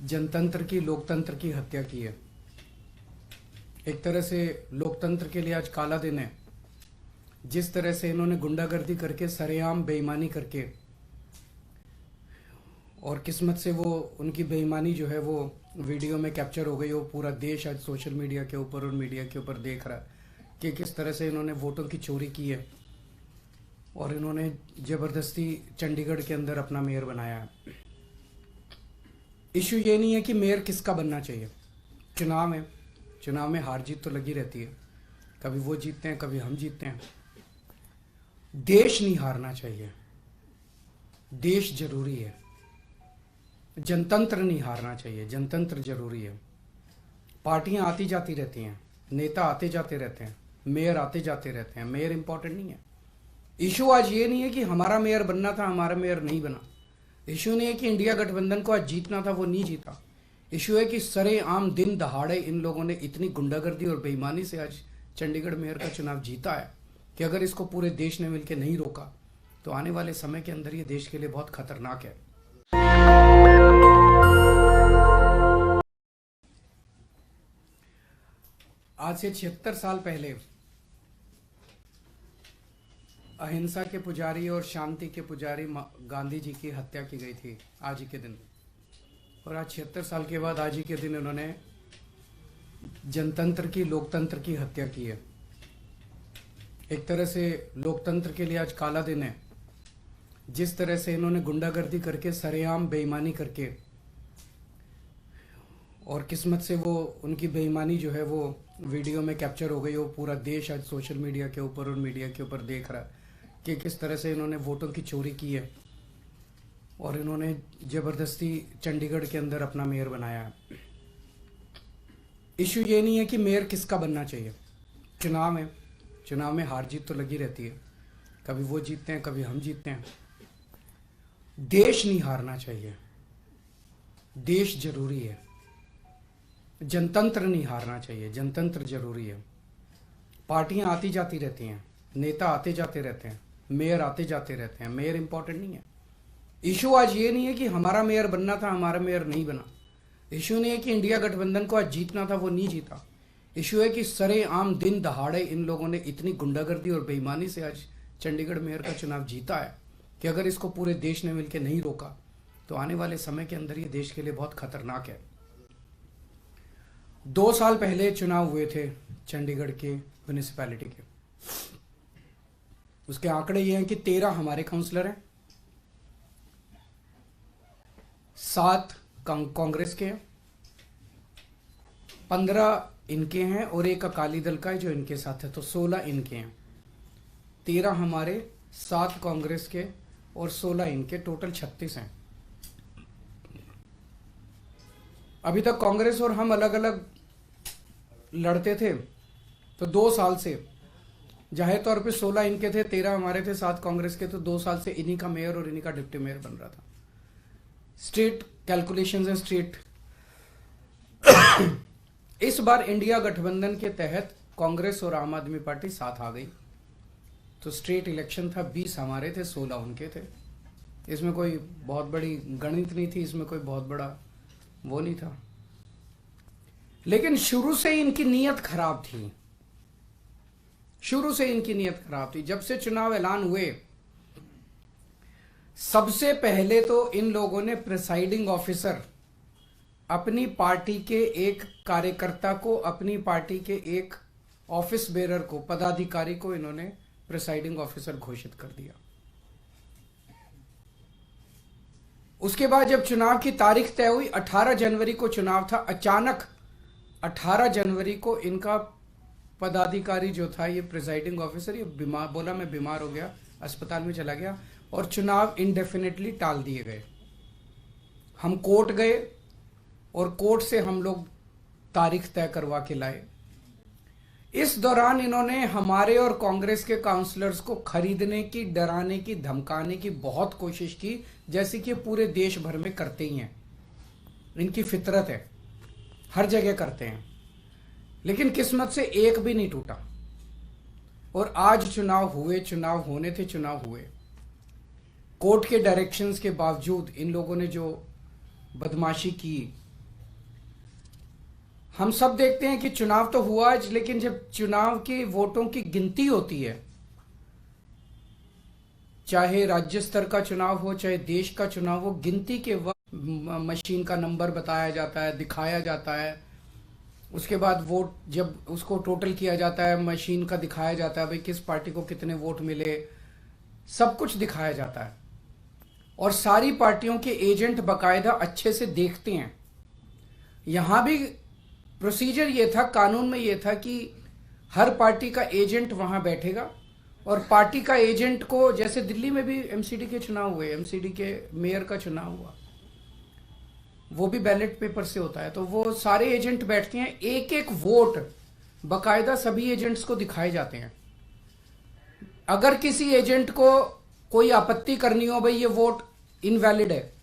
जनतंत्र की, लोकतंत्र की हत्या की है। एक तरह से लोकतंत्र के लिए आज काला दिन है। जिस तरह से इन्होंने गुंडागर्दी करके, सरेआम बेईमानी करके, और किस्मत से वो उनकी बेईमानी जो है वो वीडियो में कैप्चर हो गई। वो पूरा देश आज सोशल मीडिया के ऊपर और मीडिया के ऊपर देख रहा है कि किस तरह से इन्होंने वोटों की चोरी की है और इन्होंने ज़बरदस्ती चंडीगढ़ के अंदर अपना मेयर बनाया है। इशू ये नहीं है कि मेयर किसका बनना चाहिए। चुनाव है, चुनाव में हार जीत तो लगी रहती है, कभी वो जीतते हैं कभी हम जीतते हैं। देश नहीं हारना चाहिए, देश जरूरी है। जनतंत्र नहीं हारना चाहिए, जनतंत्र जरूरी है। पार्टियां आती जाती रहती हैं, नेता आते जाते रहते हैं, मेयर आते जाते रहते हैं, मेयर इंपॉर्टेंट नहीं है। इशू आज ये नहीं है कि हमारा मेयर बनना था, हमारा मेयर नहीं बना। इशू नहीं है कि इंडिया गठबंधन को आज जीतना था, वो नहीं जीता। इशू है कि सरेआम दिन दहाड़े इन लोगों ने इतनी गुंडागर्दी और बेईमानी से आज चंडीगढ़ मेयर का चुनाव जीता है कि अगर इसको पूरे देश ने मिलकर नहीं रोका तो आने वाले समय के अंदर ये देश के लिए बहुत खतरनाक है। आज से 76 साल पहले अहिंसा के पुजारी और शांति के पुजारी गांधी जी की हत्या की गई थी आज ही के दिन। और आज 76 साल के बाद आज ही के दिन उन्होंने जनतंत्र की, लोकतंत्र की हत्या की है। एक तरह से लोकतंत्र के लिए आज काला दिन है। जिस तरह से इन्होंने गुंडागर्दी करके, सरेआम बेईमानी करके, और किस्मत से वो उनकी बेईमानी जो है वो वीडियो में कैप्चर हो गई। वो पूरा देश आज सोशल मीडिया के ऊपर और मीडिया के ऊपर देख रहा है कि किस तरह से इन्होंने वोटों की चोरी की है और इन्होंने ज़बरदस्ती चंडीगढ़ के अंदर अपना मेयर बनाया है। इशू ये नहीं है कि मेयर किसका बनना चाहिए। चुनाव है, चुनाव में हार जीत तो लगी रहती है, कभी वो जीतते हैं कभी हम जीतते हैं। देश नहीं हारना चाहिए, देश जरूरी है। जनतंत्र नहीं हारना चाहिए, जनतंत्र जरूरी है। पार्टियां आती जाती रहती हैं, नेता आते जाते रहते हैं, मेयर आते जाते रहते हैं, मेयर इंपॉर्टेंट नहीं है। इशू आज ये नहीं है कि हमारा मेयर बनना था, हमारा मेयर नहीं बना। इशू नहीं है कि इंडिया गठबंधन को आज जीतना था, वो नहीं जीता। इशू है कि सरेआम दिन दहाड़े इन लोगों ने इतनी गुंडागर्दी और बेईमानी से आज चंडीगढ़ मेयर का चुनाव जीता है कि अगर इसको पूरे देश ने मिलकर नहीं रोका तो आने वाले समय के अंदर ये देश के लिए बहुत खतरनाक है। 2 साल पहले चुनाव हुए थे चंडीगढ़ के म्यूनिसिपैलिटी के। उसके आंकड़े ये हैं कि 13 हमारे काउंसलर हैं, 7 कांग्रेस के हैं, 15 इनके हैं और एक अकाली दल का है जो इनके साथ है, तो 16 इनके हैं। 13 हमारे, 7 कांग्रेस के और 16 इनके, टोटल 36 हैं। अभी तक कांग्रेस और हम अलग अलग लड़ते थे, तो 2 साल से जाहिर तौर पे 16 इनके थे, 13 हमारे थे, 7 कांग्रेस के, तो 2 साल से इन्हीं का मेयर और इन्हीं का डिप्टी मेयर बन रहा था। स्टेट कैलकुलेशंस है, स्टेट इस बार इंडिया गठबंधन के तहत कांग्रेस और आम आदमी पार्टी साथ आ गई, तो स्टेट इलेक्शन था, 20 हमारे थे, 16 उनके थे। इसमें कोई बहुत बड़ी गणित नहीं थी, इसमें कोई बहुत बड़ा वो नहीं था। लेकिन शुरू से इनकी नीयत खराब थी, शुरू से इनकी नीयत खराब थी। जब से चुनाव ऐलान हुए, सबसे पहले तो इन लोगों ने प्रिसाइडिंग ऑफिसर, अपनी पार्टी के एक कार्यकर्ता को, अपनी पार्टी के एक ऑफिस बेरर को, पदाधिकारी को इन्होंने प्रिसाइडिंग ऑफिसर घोषित कर दिया। उसके बाद जब चुनाव की तारीख तय हुई, 18 जनवरी को चुनाव था, अचानक 18 जनवरी को इनका पदाधिकारी जो था, ये प्रिसाइडिंग ऑफिसर, ये बीमार, बोला मैं बीमार हो गया, अस्पताल में चला गया और चुनाव इंडेफिनेटली टाल दिए गए। हम कोर्ट गए और कोर्ट से हम लोग तारीख तय करवा के लाए। इस दौरान इन्होंने हमारे और कांग्रेस के काउंसलर्स को खरीदने की, डराने की, धमकाने की बहुत कोशिश की, जैसे कि पूरे देश भर में करते ही हैं। इनकी फितरत है, हर जगह करते हैं। लेकिन किस्मत से एक भी नहीं टूटा और आज चुनाव हुए, चुनाव होने थे, चुनाव हुए। कोर्ट के डायरेक्शंस के बावजूद इन लोगों ने जो बदमाशी की, हम सब देखते हैं कि चुनाव तो हुआ आज, लेकिन जब चुनाव के वोटों की गिनती होती है, चाहे राज्य स्तर का चुनाव हो चाहे देश का चुनाव हो, गिनती के वक्त मशीन का नंबर बताया जाता है, दिखाया जाता है। उसके बाद वोट जब उसको टोटल किया जाता है, मशीन का दिखाया जाता है भाई किस पार्टी को कितने वोट मिले, सब कुछ दिखाया जाता है। और सारी पार्टियों के एजेंट बकायदा अच्छे से देखते हैं। यहां भी प्रोसीजर ये था, कानून में ये था कि हर पार्टी का एजेंट वहां बैठेगा और पार्टी का एजेंट को, जैसे दिल्ली में भी एमसीडी के चुनाव हुए, एमसीडी के मेयर का चुनाव हुआ, वो भी बैलेट पेपर से होता है, तो वो सारे एजेंट बैठते हैं, एक एक वोट बकायदा सभी एजेंट्स को दिखाए जाते हैं। अगर किसी एजेंट को कोई आपत्ति करनी हो, भाई ये वोट इनवैलिड है,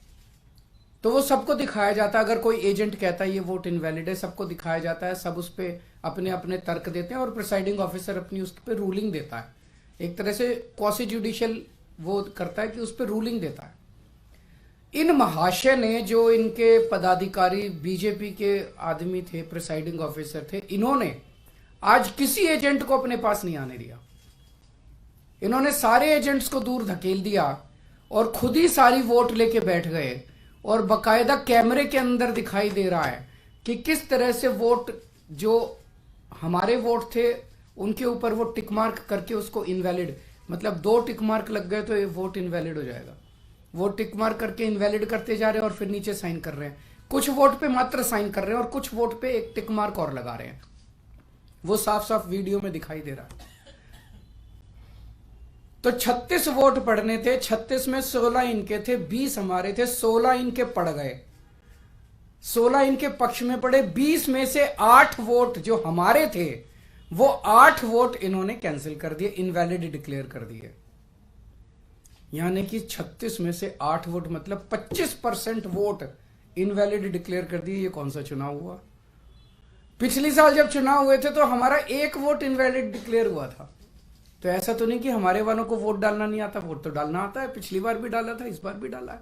तो वो सबको दिखाया जाता है। अगर कोई एजेंट कहता है ये वोट इनवैलिड है, सबको दिखाया जाता है, सब उस पर अपने अपने तर्क देते हैं और प्रिसाइडिंग ऑफिसर अपनी उस पर रूलिंग देता है। एक तरह से क्वासी जुडिशियल वो करता है कि उस पर रूलिंग देता है। इन महाशय ने, जो इनके पदाधिकारी बीजेपी के आदमी थे, प्रिसाइडिंग ऑफिसर थे, इन्होंने आज किसी एजेंट को अपने पास नहीं आने दिया। इन्होंने सारे एजेंट्स को दूर धकेल दिया और खुद ही सारी वोट लेके बैठ गए। और बकायदा कैमरे के अंदर दिखाई दे रहा है कि किस तरह से वोट, जो हमारे वोट थे उनके ऊपर वो टिक मार्क करके उसको इनवैलिड, मतलब 2 टिक मार्क लग गए तो ये वोट इनवैलिड हो जाएगा। वो टिक मार्क करके इनवैलिड करते जा रहे हैं और फिर नीचे साइन कर रहे हैं। कुछ वोट पे मात्र साइन कर रहे हैं और कुछ वोट पे एक टिक मार्क और लगा रहे हैं। वो साफ साफ वीडियो में दिखाई दे रहा है। तो 36 वोट पड़ने थे, 36 में 16 इनके थे, 20 हमारे थे, 16 इनके पड़ गए, 16 इनके पक्ष में पड़े। 20 में से 8 वोट जो हमारे थे, वो 8 वोट इन्होंने कैंसिल कर दिए, इनवैलिड डिक्लेयर कर दिए। यानी कि 36 में से 8 वोट, मतलब 25% वोट इनवैलिड डिक्लेयर कर दिए। ये कौन सा चुनाव हुआ? पिछली साल जब चुनाव हुए थे तो हमारा 1 वोट इनवैलिड डिक्लेयर हुआ था। तो ऐसा तो नहीं कि हमारे वालों को वोट डालना नहीं आता, वोट तो डालना आता है। पिछली बार भी डाला था, इस बार भी डाला है।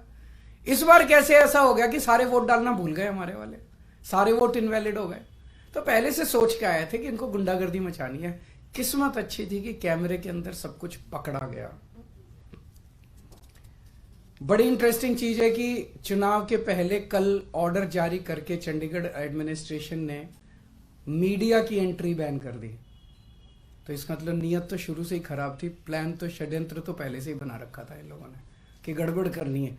इस बार कैसे ऐसा हो गया कि सारे वोट डालना भूल गए हमारे वाले, सारे वोट इनवैलिड हो गए? तो पहले से सोच के आए थे कि इनको गुंडागर्दी मचानी है। किस्मत अच्छी थी कि कैमरे के अंदर सब कुछ पकड़ा गया। बड़ी इंटरेस्टिंग चीज है कि चुनाव के पहले कल ऑर्डर जारी करके चंडीगढ़ एडमिनिस्ट्रेशन ने मीडिया की एंट्री बैन कर दी। तो इसका मतलब नीयत तो शुरू से ही खराब थी, प्लान तो, षड्यंत्र तो पहले से ही बना रखा था इन लोगों ने कि गड़बड़ करनी है।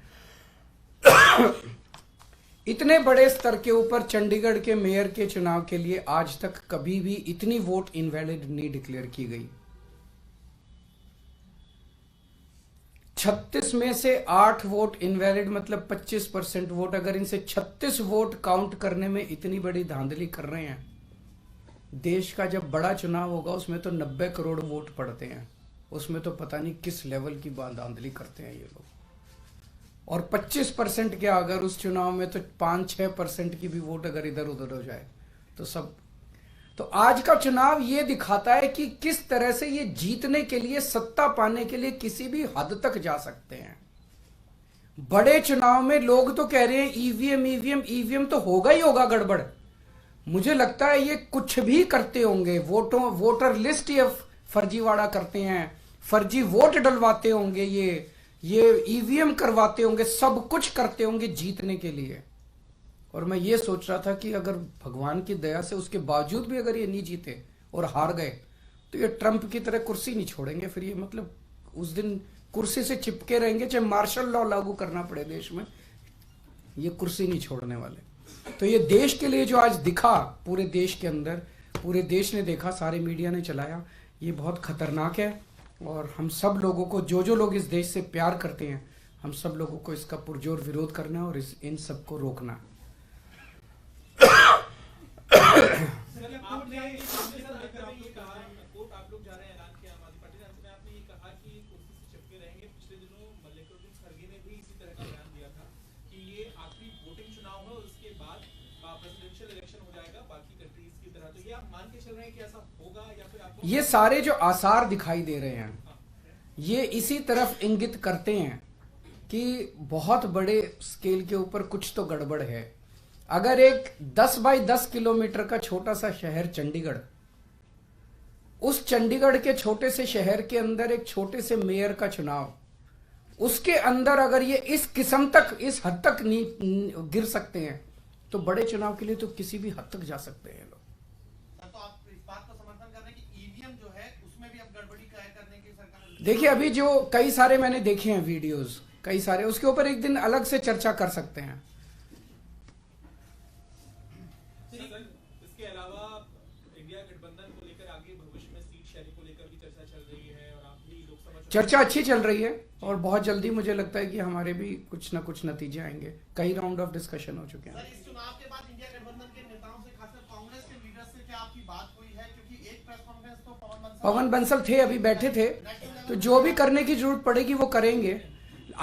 इतने बड़े स्तर के ऊपर चंडीगढ़ के मेयर के चुनाव के लिए आज तक कभी भी इतनी वोट इनवैलिड नहीं डिक्लेयर की गई। 36 में से 8 वोट इनवैलिड, मतलब 25% वोट। अगर इनसे 36 वोट काउंट करने में इतनी बड़ी धांधली कर रहे हैं, देश का जब बड़ा चुनाव होगा उसमें तो 90 करोड़ वोट पड़ते हैं, उसमें तो पता नहीं किस लेवल की धांधली करते हैं ये लोग। और 25% क्या, अगर उस चुनाव में तो 5-6% की भी वोट अगर इधर उधर हो जाए तो सब। तो आज का चुनाव ये दिखाता है कि किस तरह से ये जीतने के लिए, सत्ता पाने के लिए किसी भी हद तक जा सकते हैं। बड़े चुनाव में लोग तो कह रहे हैं ईवीएम तो होगा ही होगा गड़बड़। मुझे लगता है ये कुछ भी करते होंगे, वोटर लिस्ट ये फर्जीवाड़ा करते हैं, फर्जी वोट डलवाते होंगे, ये ईवीएम करवाते होंगे, सब कुछ करते होंगे जीतने के लिए। और मैं ये सोच रहा था कि अगर भगवान की दया से उसके बावजूद भी अगर ये नहीं जीते और हार गए तो ये ट्रंप की तरह कुर्सी नहीं छोड़ेंगे। फिर ये मतलब उस दिन कुर्सी से चिपके रहेंगे, चाहे मार्शल लॉ लागू करना पड़े देश में, ये कुर्सी नहीं छोड़ने वाले। तो ये देश के लिए जो आज दिखा, पूरे देश के अंदर, पूरे देश ने देखा, सारे मीडिया ने चलाया, ये बहुत खतरनाक है। और हम सब लोगों को, जो लोग इस देश से प्यार करते हैं, हम सब लोगों को इसका पुरजोर विरोध करना है और इन सबको रोकना है। ये सारे जो आसार दिखाई दे रहे हैं ये इसी तरफ इंगित करते हैं कि बहुत बड़े स्केल के ऊपर कुछ तो गड़बड़ है। अगर एक 10 बाई 10 किलोमीटर का छोटा सा शहर चंडीगढ़, उस चंडीगढ़ के छोटे से शहर के अंदर एक छोटे से मेयर का चुनाव, उसके अंदर अगर ये इस किस्म तक, इस हद तक गिर सकते हैं, तो बड़े चुनाव के लिए तो किसी भी हद तक जा सकते हैं लोग। तो आप इस बात को समर्थन कर रहे हैं कि ईवीएम जो है उसमें भी अब गड़बड़ी करने की सरकार? देखिए, अभी जो कई सारे मैंने देखे हैं वीडियोस, कई सारे, उसके ऊपर एक दिन अलग से चर्चा कर सकते हैं। इसके अलावा इंडिया गठबंधन को लेकर आगे भविष्य में सीट शेयरिंग को लेकर भी चर्चा चल रही है और आप भी लोकसभा चर्चा अच्छी चल रही है और बहुत जल्दी मुझे लगता है कि हमारे भी कुछ ना कुछ नतीजे आएंगे। कई राउंड ऑफ डिस्कशन हो चुके हैं। सर, इस चुनाव के बाद इंडिया गठबंधन के नेताओं से, खासकर कांग्रेस के लीडर से क्या आपकी बात हुई है? क्योंकि एक प्रेस कॉन्फ्रेंस तो पवन बंसल थे, अभी बैठे थे, तो जो भी करने की जरूरत पड़ेगी वो करेंगे।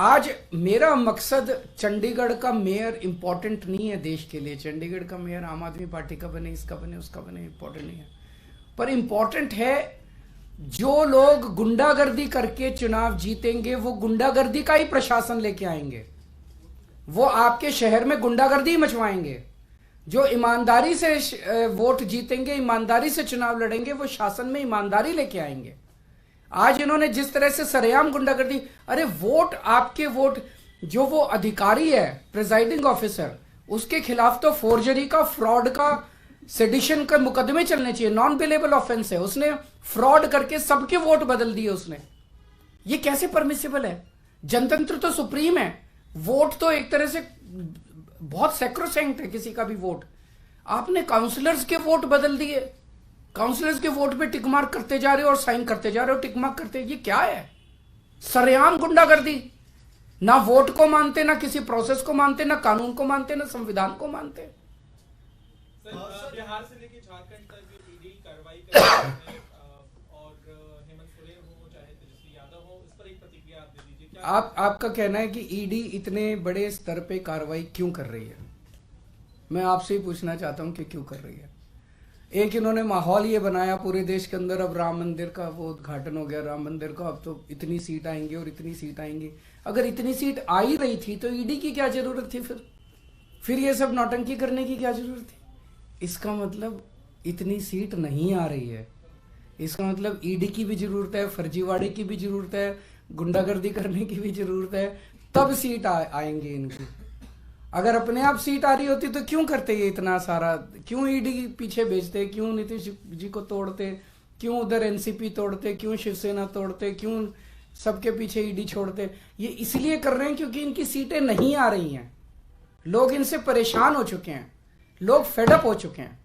आज मेरा मकसद चंडीगढ़ का मेयर इंपॉर्टेंट नहीं है देश के लिए। चंडीगढ़ का मेयर आम आदमी पार्टी का बने, इसका बने, उसका बने, इंपॉर्टेंट नहीं है। पर इंपॉर्टेंट है जो लोग गुंडागर्दी करके चुनाव जीतेंगे, वो गुंडागर्दी का ही प्रशासन लेके आएंगे। वो आपके शहर में गुंडागर्दी मचवाएंगे। जो ईमानदारी से वोट जीतेंगे, ईमानदारी से चुनाव लड़ेंगे, वो शासन में ईमानदारी लेके आएंगे। आज इन्होंने जिस तरह से सरेआम गुंडागर्दी, अरे वोट, आपके वोट, जो वो अधिकारी है प्रिजाइडिंग ऑफिसर, उसके खिलाफ तो फोर्जरी का, फ्रॉड का, सेडिशन का मुकदमे चलने चाहिए। नॉन बिलेबल ऑफेंस है। उसने फ्रॉड करके सबके वोट बदल दिए उसने। ये कैसे परमिसिबल है? जनतंत्र तो सुप्रीम है। वोट तो एक तरह से बहुत सैक्रोसैंक्ट है, किसी का भी वोट। आपने काउंसलर्स के वोट बदल दिए। काउंसलर्स के वोट पे टिक मार्क करते जा रहे हो और साइन करते जा रहे हो, टिक मार्क करते। ये क्या है? सरेआम गुंडागर्दी। ना वोट को मानते, ना किसी प्रोसेस को मानते, ना कानून को मानते, ना संविधान को मानते। बिहार से लेकर झारखंड तक ईडी कार्रवाई कर रही है और हेमंत सोरेन हो चाहे तेजस्वी यादव हो, इस पर एक प्रतिक्रिया आप दे दीजिए। क्या आपका कहना है कि ईडी इतने बड़े स्तर पे कार्रवाई क्यों कर रही है? मैं आपसे ही पूछना चाहता हूं कि क्यों कर रही है। एक इन्होंने माहौल ये बनाया पूरे देश के अंदर, अब राम मंदिर का वो उद्घाटन हो गया, राम मंदिर का, अब तो इतनी सीट आएंगी और इतनी सीट आएंगी। अगर इतनी सीट आ ही रही थी तो ईडी की क्या जरूरत थी? फिर ये सब नौटंकी करने की क्या जरूरत थी? इसका मतलब इतनी सीट नहीं आ रही है। इसका मतलब ईडी की भी जरूरत है, फर्जीवाड़े की भी जरूरत है, गुंडागर्दी करने की भी जरूरत है, तब सीट आएंगे इनकी। अगर अपने आप सीट आ रही होती तो क्यों करते ये इतना सारा? क्यों ईडी पीछे भेजते? क्यों नीतीश जी को तोड़ते? क्यों उधर एनसीपी तोड़ते? क्यों शिवसेना तोड़ते? क्यों सबके पीछे ईडी छोड़ते? ये इसलिए कर रहे हैं क्योंकि इनकी सीटें नहीं आ रही हैं। लोग इनसे परेशान हो चुके हैं, लोग फेडअप हो चुके हैं।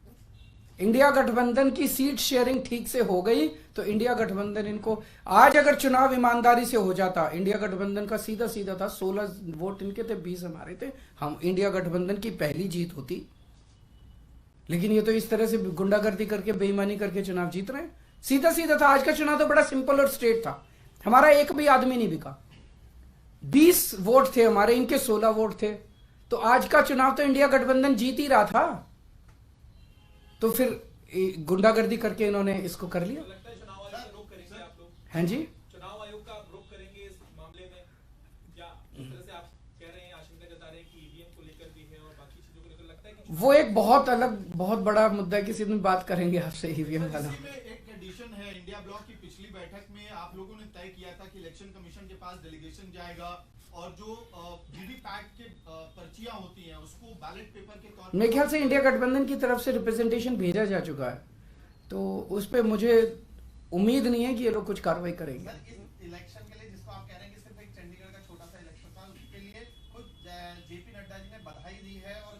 इंडिया गठबंधन की सीट शेयरिंग ठीक से हो गई तो इंडिया गठबंधन इनको, आज अगर चुनाव ईमानदारी से हो जाता, इंडिया गठबंधन का सीधा सीधा था, 16 वोट इनके थे, 20 हमारे थे, हम इंडिया गठबंधन की पहली जीत होती। लेकिन ये तो इस तरह से गुंडागर्दी करके, बेईमानी करके चुनाव जीत रहे हैं। सीधा सीधा था। आज का चुनाव तो बड़ा सिंपल और स्ट्रेट था। हमारा एक भी आदमी नहीं बिका। 20 वोट थे हमारे, इनके 16 वोट थे। तो आज का चुनाव तो इंडिया गठबंधन जीत ही रहा था। तो फिर गुंडागर्दी करके इन्होंने इसको कर लिया। लगता है चुनाव आयोग का रुख करेंगे आप लोग? हैं जी? चुनाव आयोग का रुख करेंगे इस मामले में? या इस तरह से आप कह रहे हैं, आशंका जता रहे हैं कि ईवीएम को लेकर भी है और बाकी चीजों को लेकर, लगता है कि वो एक बहुत अलग, बहुत बड़ा मुद्दा है। किसी दिन बात करेंगे आपसे ईवीएम वाला। एक एडिशन है, इंडिया ब्लॉक की पिछली बैठक में आप लोगों ने तय किया था कि इलेक्शन कमीशन के पास डेलीगेशन जाएगा और जो वीवीपैट के पर्चियां होती हैं उसको बैलेट पेपर के तौर पर, मेरे ख्याल से इंडिया गठबंधन की तरफ से रिप्रेजेंटेशन भेजा जा चुका है, तो उस पर मुझे उम्मीद नहीं है कि ये लोग कुछ कार्रवाई करेंगे। सर, इस इलेक्शन के लिए जिसको आप कह रहे हैं कि सिर्फ एक चंडीगढ़ का छोटा सा इलेक्शन था, उसके लिए खुद जेपी नड्डा जी ने बधाई दी है और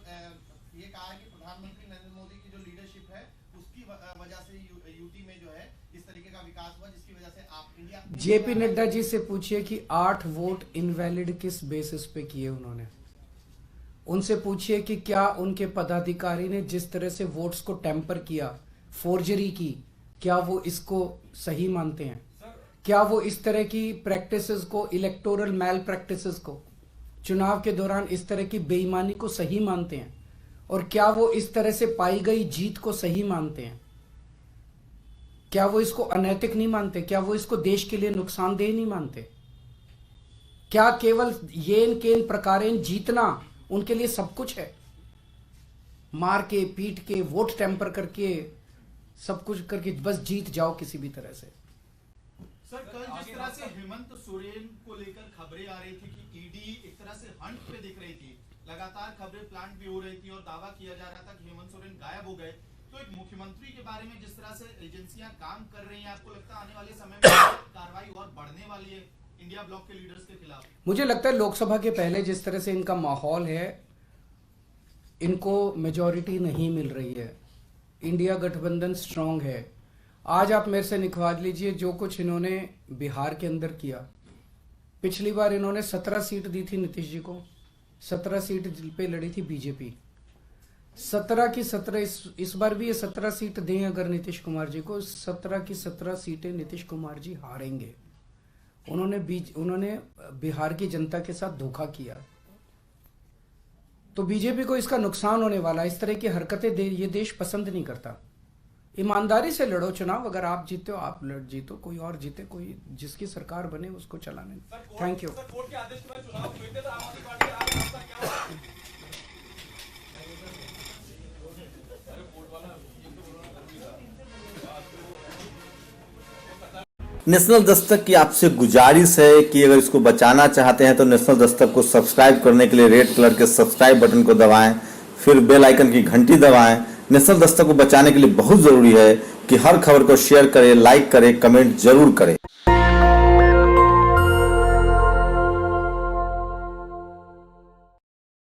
ये कहा है कि प्रधानमंत्री नरेंद्र मोदी की जो लीडरशिप है उसकी वजह से यूटी में जो है इस तरीके का विकास हुआ, जिसकी वजह से आप इंडिया। जेपी नड्डा जी से पूछिए कि 8 वोट इनवैलिड किस बेसिस पे किए उन्होंने। उनसे पूछिए कि क्या उनके पदाधिकारी ने जिस तरह से वोट्स को टेम्पर किया, फोर्जरी की, क्या वो इसको सही मानते हैं? क्या वो इस तरह की प्रैक्टिसेस को, इलेक्टोरल मैल प्रैक्टिसेस को, चुनाव के दौरान इस तरह की बेईमानी को सही मानते हैं? और क्या वो इस तरह से पाई गई जीत को सही मानते हैं? क्या वो इसको अनैतिक नहीं मानते? क्या वो इसको देश के लिए नुकसानदेह नहीं मानते? क्या केवल येन केन प्रकारेण जीतना उनके लिए सब कुछ है? मार के पीट के वोट टेम्पर करके सब कुछ करके बस जीत जाओ किसी भी तरह से। सर कल जिस तरह से हेमंत सोरेन को लेकर खबरें आ रही थी कि ईडी एक तरह से हंट पे दिख रही थी, लगातार खबरें प्लांट भी हो रही थी और दावा किया जा रहा था कि हेमंत सोरेन गायब हो गए, तो एक मुख्यमंत्री के बारे में जिस तरह से एजेंसियां काम कर रही हैं, आपको लगता है आने वाले समय में कार्रवाई और बढ़ने वाली है इंडिया ब्लॉक के लीडर्स के खिलाफ? मुझे लगता है लोकसभा के पहले जिस तरह से इनका माहौल है, इनको मेजॉरिटी नहीं मिल रही है। इंडिया गठबंधन स्ट्रांग है। आज आप मेरे से निकलवा लीजिए जो कुछ इन्होंने बिहार के अंदर किया। पिछली बार इन्होंने 17 सीट दी थी नीतीश जी को, 17 सीट पे लड़ी थी बीजेपी, 17 की 17 इस बार भी ये 17 सीट दें अगर नीतीश कुमार जी को, 17 की 17 सीटें नीतीश कुमार जी हारेंगे। उन्होंने बिहार की जनता के साथ धोखा किया, तो बीजेपी को इसका नुकसान होने वाला। इस तरह की हरकतें ये देश पसंद नहीं करता। ईमानदारी से लड़ो चुनाव, अगर आप जीते हो आप जीतो, कोई और जीते, कोई जिसकी सरकार बने उसको चलाने। Thank you. कोर्ट के आदेश के बाद चुनाव हुए थे तो आम आदमी पार्टी का रास्ता क्या हुआ? नेशनल दस्तक की आपसे गुजारिश है कि अगर इसको बचाना चाहते हैं तो नेशनल दस्तक को सब्सक्राइब करने के लिए रेड कलर के सब्सक्राइब बटन को दबाएं, फिर बेल आइकन की घंटी दबाएं। नेशनल दस्तक को बचाने के लिए बहुत जरूरी है कि हर खबर को शेयर करें, लाइक करें, कमेंट जरूर करें।